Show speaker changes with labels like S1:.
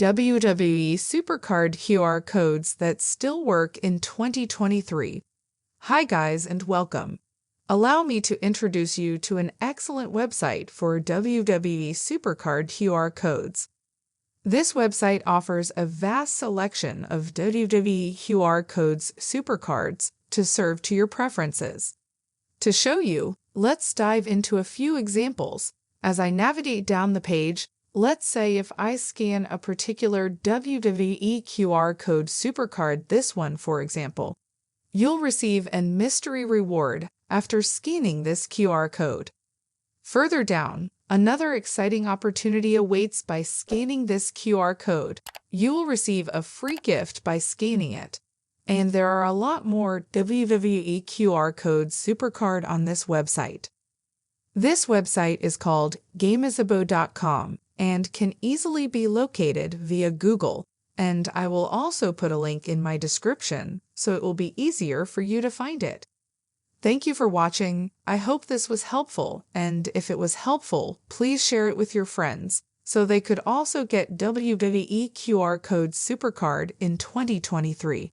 S1: WWE Supercard QR codes that still work in 2023. Hi guys and welcome. Allow me to introduce you to an excellent website for WWE Supercard QR codes. This website offers a vast selection of WWE QR Codes Supercards to serve to your preferences. To show you, let's dive into a few examples. As I navigate down the page, let's say if I scan a particular WWE QR Code Supercard, this one for example, you'll receive a mystery reward after scanning this QR code. Further down, another exciting opportunity awaits by scanning this QR code. You will receive a free gift by scanning it. And there are a lot more WWE QR Codes Supercard on this website. This website is called gameisabo.com and can easily be located via Google, and I will also put a link in my description so it will be easier for you to find it. Thank you for watching. I hope this was helpful, and if it was helpful, please share it with your friends so they could also get WWE QR Codes Supercard in 2023.